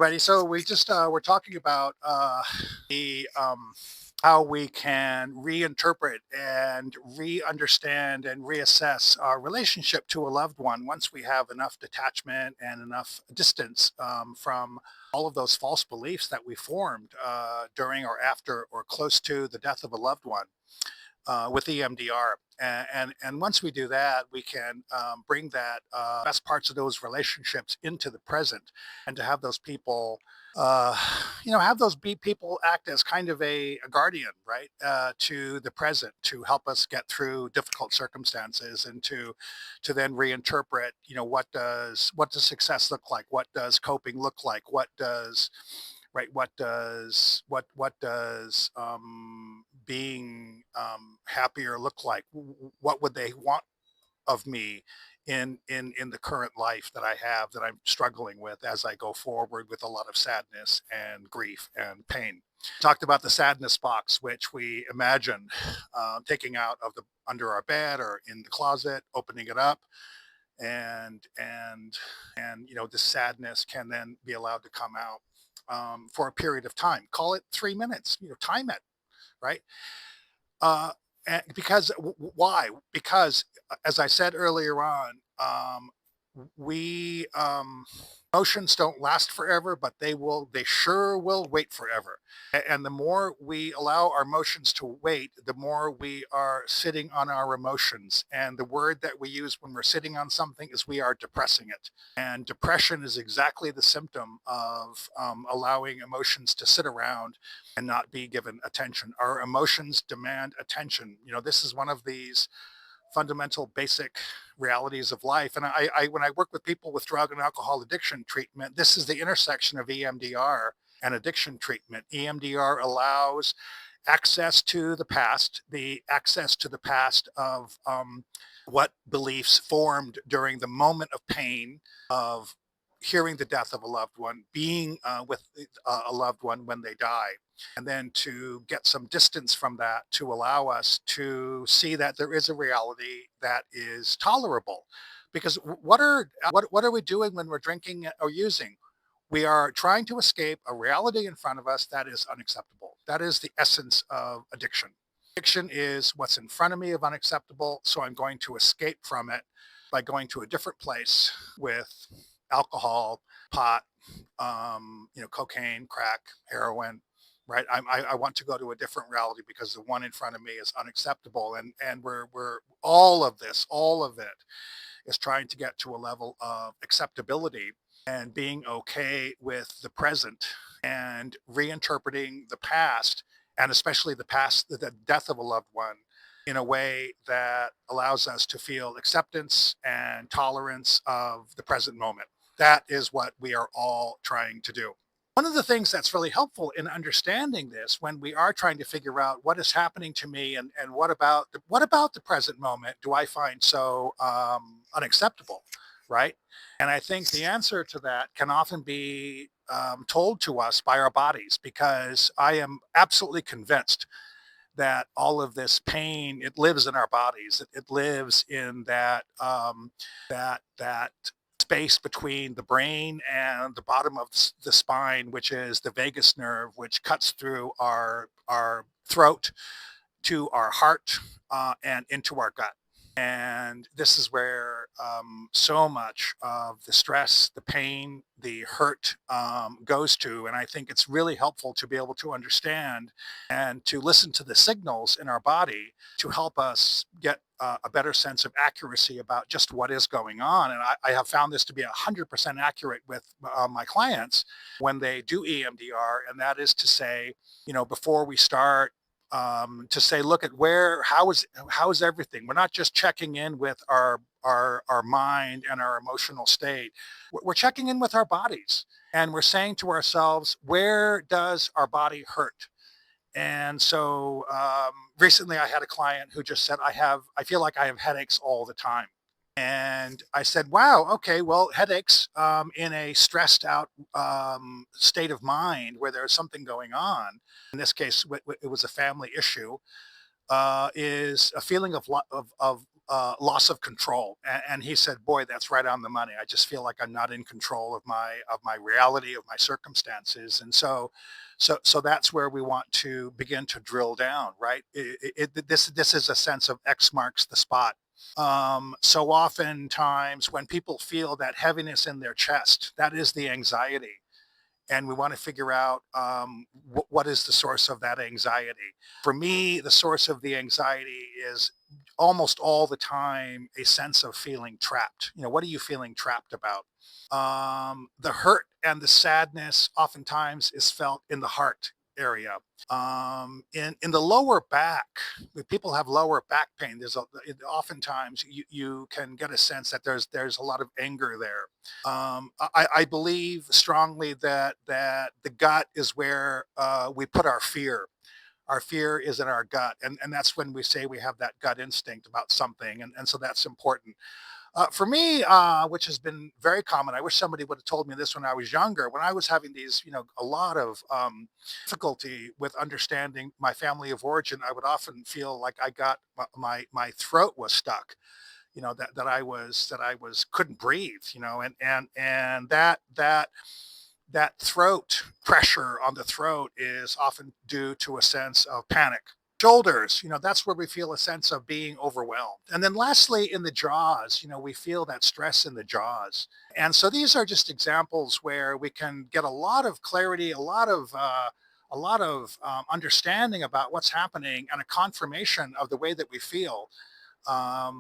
Alrighty, so we're talking about the how we can reinterpret and re-understand and reassess our relationship to a loved one once we have enough detachment and enough distance from all of those false beliefs that we formed during or after or close to the death of a loved one with EMDR. And once we do that, we can bring that best parts of those relationships into the present, and to have those people, uh, have those people act as kind of a guardian, right, to the present, to help us get through difficult circumstances, and to then reinterpret, what does success look like, what does coping look like, what does right what does being happier look like, what would they want of me in the current life that I have, that I'm struggling with as I go forward with a lot of sadness and grief and pain. Talked about the sadness box, which we imagine taking out of the under our bed or in the closet, opening it up, and the sadness can then be allowed to come out for a period of time. Call it 3 minutes. Time it, right? Uh, and because why? Because as I said earlier on, we emotions don't last forever, but they sure will wait forever. And the more we allow our emotions to wait, the more we are sitting on our emotions. And the word that we use when we're sitting on something is we are depressing it. And depression is exactly the symptom of allowing emotions to sit around and not be given attention. Our emotions demand attention. This is one of these fundamental basic realities of life. And when I work with people with drug and alcohol addiction treatment, this is the intersection of EMDR and addiction treatment. EMDR allows access to the past of what beliefs formed during the moment of pain, of hearing the death of a loved one, being with a loved one when they die, and then to get some distance from that to allow us to see that there is a reality that is tolerable. Because what are we doing when we're drinking or using? We are trying to escape a reality in front of us that is unacceptable. That is the essence of addiction. Addiction is what's in front of me of unacceptable, so I'm going to escape from it by going to a different place with alcohol, pot, cocaine, crack, heroin, right? I want to go to a different reality because the one in front of me is unacceptable. And we're all of it is trying to get to a level of acceptability and being okay with the present, and reinterpreting the past, and especially the death of a loved one, in a way that allows us to feel acceptance and tolerance of the present moment. That is what we are all trying to do. One of the things that's really helpful in understanding this, when we are trying to figure out what is happening to me, and what about the present moment do I find so unacceptable, right? And I think the answer to that can often be told to us by our bodies, because I am absolutely convinced that all of this pain, it lives in our bodies. It lives in that space between the brain and the bottom of the spine, which is the vagus nerve, which cuts through our throat to our heart, and into our gut. And this is where so much of the stress, the pain, the hurt goes to. And I think it's really helpful to be able to understand and to listen to the signals in our body to help us get a better sense of accuracy about just what is going on. And I have found this to be 100% accurate with my clients when they do EMDR. And that is to say, before we start, to say, look at how is everything. We're not just checking in with our mind and our emotional state. We're checking in with our bodies, and we're saying to ourselves, where does our body hurt? And so recently, I had a client who just said, I feel like I have headaches all the time. And I said, wow, okay, well, headaches in a stressed out state of mind where there's something going on, in this case, it was a family issue, is a feeling of loss of control. And he said, "Boy, that's right on the money. I just feel like I'm not in control of my reality, of my circumstances." And so that's where we want to begin to drill down, right? This is a sense of X marks the spot. So oftentimes when people feel that heaviness in their chest, that is the anxiety, and we want to figure out what is the source of that anxiety. For me, the source of the anxiety is almost all the time a sense of feeling trapped. What are you feeling trapped about? The hurt and the sadness oftentimes is felt in the heart area. In the lower back, when people have lower back pain, oftentimes you can get a sense that there's a lot of anger there. I believe strongly that the gut is where we put our fear. Our fear is in our gut, and that's when we say we have that gut instinct about something, and so that's important. For me, which has been very common, I wish somebody would have told me this when I was younger. When I was having these, a lot of difficulty with understanding my family of origin, I would often feel like I got my throat was stuck. That I was couldn't breathe. And that throat pressure on the throat is often due to a sense of panic. Shoulders, that's where we feel a sense of being overwhelmed. And then lastly, in the jaws, we feel that stress in the jaws. And so these are just examples where we can get a lot of clarity, a lot of understanding about what's happening, and a confirmation of the way that we feel, by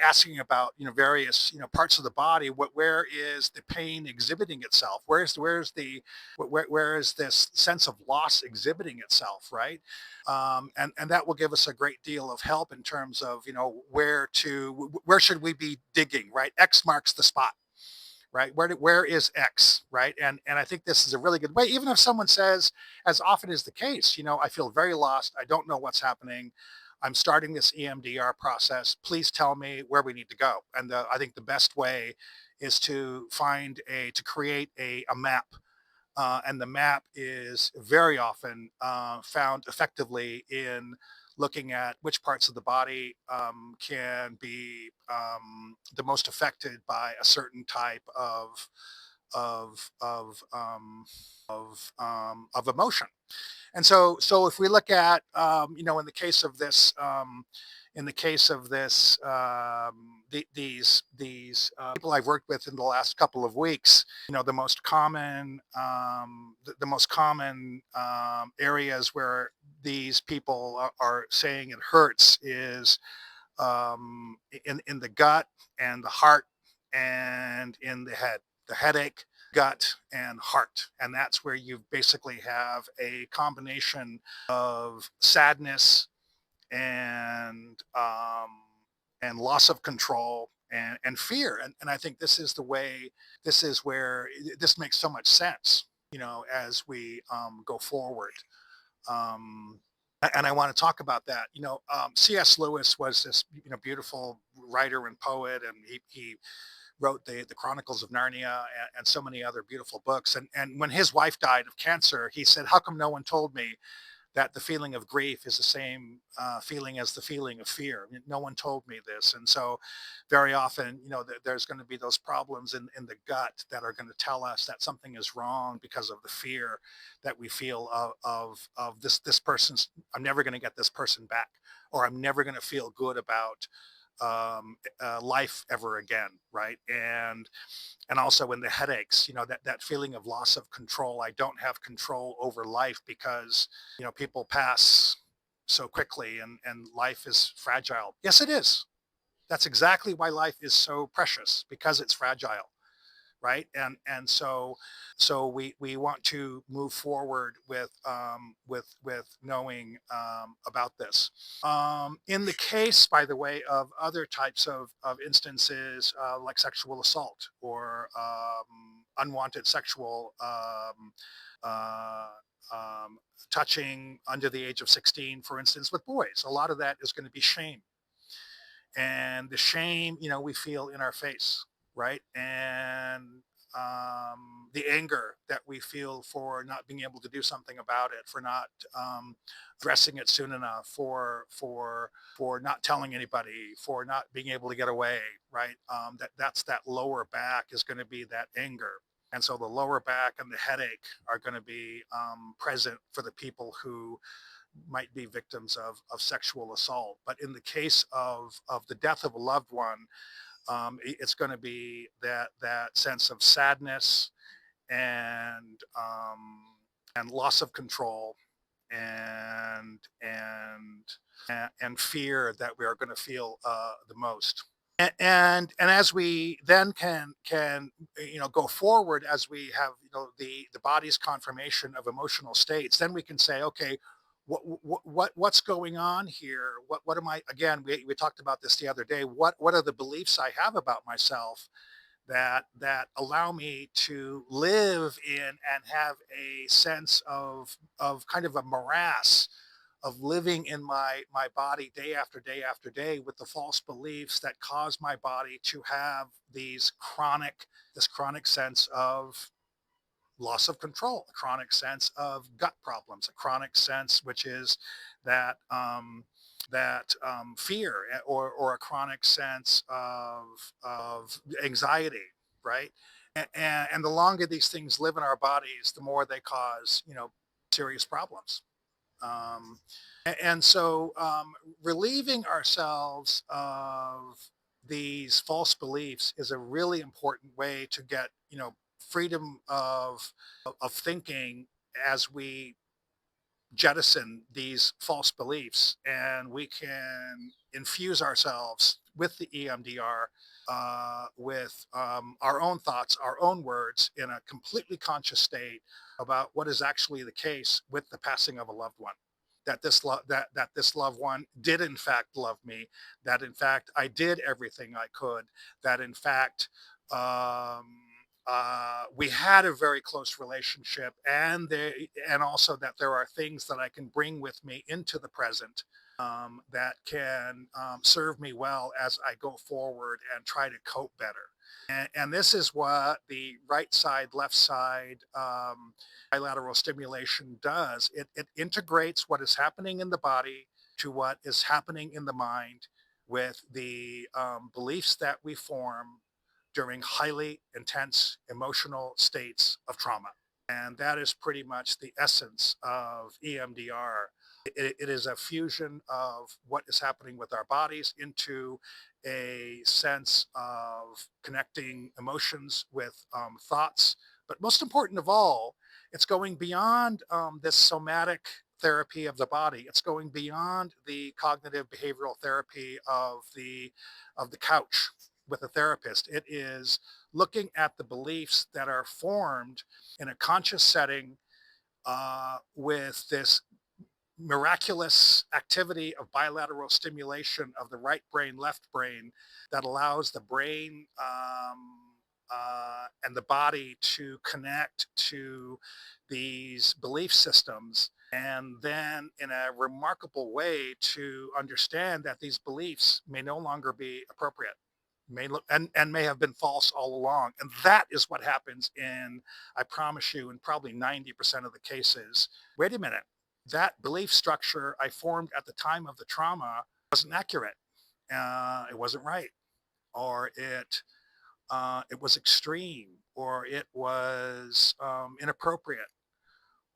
asking about various parts of the body. Where is the pain exhibiting itself? Where is this sense of loss exhibiting itself? Right, and that will give us a great deal of help in terms of where should we be digging? Right, X marks the spot. Right, where is X? Right, and I think this is a really good way. Even if someone says, as often is the case, I feel very lost. I don't know what's happening. I'm starting this EMDR process. Please tell me where we need to go. And I think the best way is to create a map. And the map is very often found effectively in looking at which parts of the body can be the most affected by a certain type of emotion. And so if we look at, in the case of this, these people I've worked with in the last couple of weeks, the most common areas where these people are saying it hurts is in the gut and the heart and in the head, the headache, gut, and heart. And that's where you basically have a combination of sadness and loss of control and fear. And I think this is where this makes so much sense, as we go forward. Um, and I want to talk about that. C.S. Lewis was this beautiful writer and poet, and he wrote the Chronicles of Narnia and so many other beautiful books. And when his wife died of cancer, he said, "How come no one told me that the feeling of grief is the same feeling as the feeling of fear? No one told me this." And so very often, there's going to be those problems in the gut that are going to tell us that something is wrong because of the fear that we feel of this person's, I'm never going to get this person back, or I'm never going to feel good about life ever again. Right. And also in the headaches, that feeling of loss of control. I don't have control over life because people pass so quickly, and life is fragile. Yes, it is. That's exactly why life is so precious, because it's fragile. Right, and so we want to move forward with knowing about this. In the case, by the way, of other types of instances, like sexual assault or unwanted sexual uh, touching under the age of 16, for instance, with boys, a lot of that is going to be shame. And the shame, we feel in our face, right? And the anger that we feel for not being able to do something about it, for not addressing it soon enough, for not telling anybody, for not being able to get away, right? That's that lower back is going to be that anger. And so the lower back and the headache are going to be present for the people who might be victims of sexual assault. But in the case of the death of a loved one, it's going to be that sense of sadness and loss of control and fear that we are going to feel the most. And as we then can go forward, as we have the body's confirmation of emotional states, then we can say, okay, what's going on here? What am I, again, we talked about this the other day. What are the beliefs I have about myself that allow me to live in and have a sense of kind of a morass of living in my body day after day after day with the false beliefs that cause my body to have this chronic sense of loss of control, a chronic sense of gut problems, a chronic sense which is that fear, or a chronic sense of anxiety, right? And the longer these things live in our bodies, the more they cause serious problems. Um, and so relieving ourselves of these false beliefs is a really important way to get freedom of thinking as we jettison these false beliefs, and we can infuse ourselves with the EMDR, with our own thoughts, our own words, in a completely conscious state about what is actually the case with the passing of a loved one. That this loved one did in fact love me. That in fact I did everything I could. That in fact um, we had a very close relationship, and also that there are things that I can bring with me into the present that can serve me well as I go forward and try to cope better. And this is what the right side, left side bilateral stimulation does. It integrates what is happening in the body to what is happening in the mind with the beliefs that we form during highly intense emotional states of trauma. And that is pretty much the essence of EMDR. It is a fusion of what is happening with our bodies into a sense of connecting emotions with thoughts. But most important of all, it's going beyond this somatic therapy of the body. It's going beyond the cognitive behavioral therapy of the couch with a therapist. It is looking at the beliefs that are formed in a conscious setting with this miraculous activity of bilateral stimulation of the right brain, left brain, that allows the brain and the body to connect to these belief systems, and then in a remarkable way to understand that these beliefs may no longer be appropriate, may look and may have been false all along. And that is what happens in, I promise you, in probably 90% of the cases. Wait a minute, that belief structure I formed at the time of the trauma wasn't accurate. It wasn't right, or it was extreme, or it was inappropriate,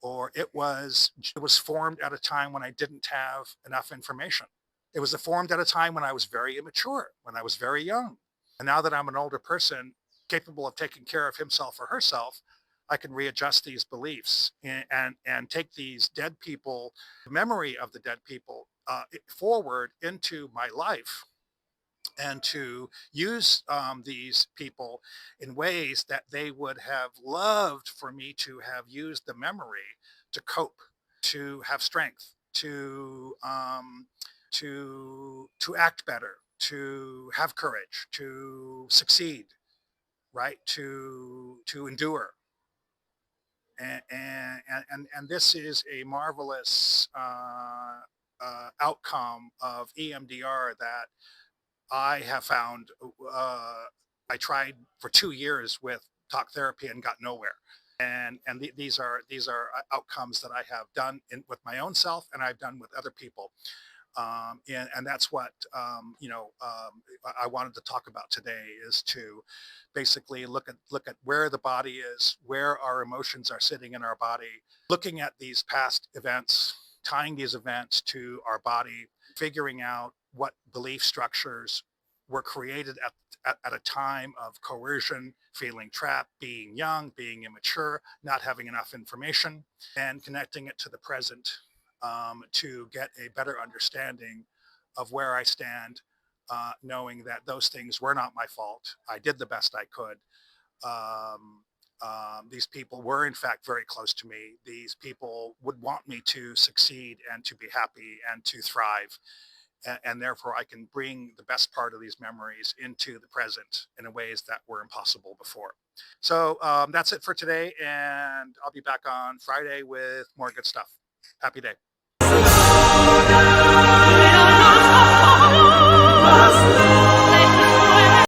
or it was formed at a time when I didn't have enough information. It was formed at a time when I was very immature, when I was very young. And now that I'm an older person capable of taking care of himself or herself, I can readjust these beliefs and take these dead people, the memory of the dead people, forward into my life, and to use these people in ways that they would have loved for me to have used the memory to cope, to have strength, to act better, to have courage, to succeed, right, to endure. And this is a marvelous outcome of EMDR that I have found. I tried for 2 years with talk therapy and got nowhere. These are outcomes that I have done with my own self, and I've done with other people. And that's what I wanted to talk about today, is to basically look at where the body is, where our emotions are sitting in our body, looking at these past events, tying these events to our body, figuring out what belief structures were created at a time of coercion, feeling trapped, being young, being immature, not having enough information, and connecting it to the present, to get a better understanding of where I stand, knowing that those things were not my fault. I did the best I could. Um, these people were, in fact, very close to me. These people would want me to succeed and to be happy and to thrive. And therefore, I can bring the best part of these memories into the present in ways that were impossible before. So that's it for today. And I'll be back on Friday with more good stuff. Happy day.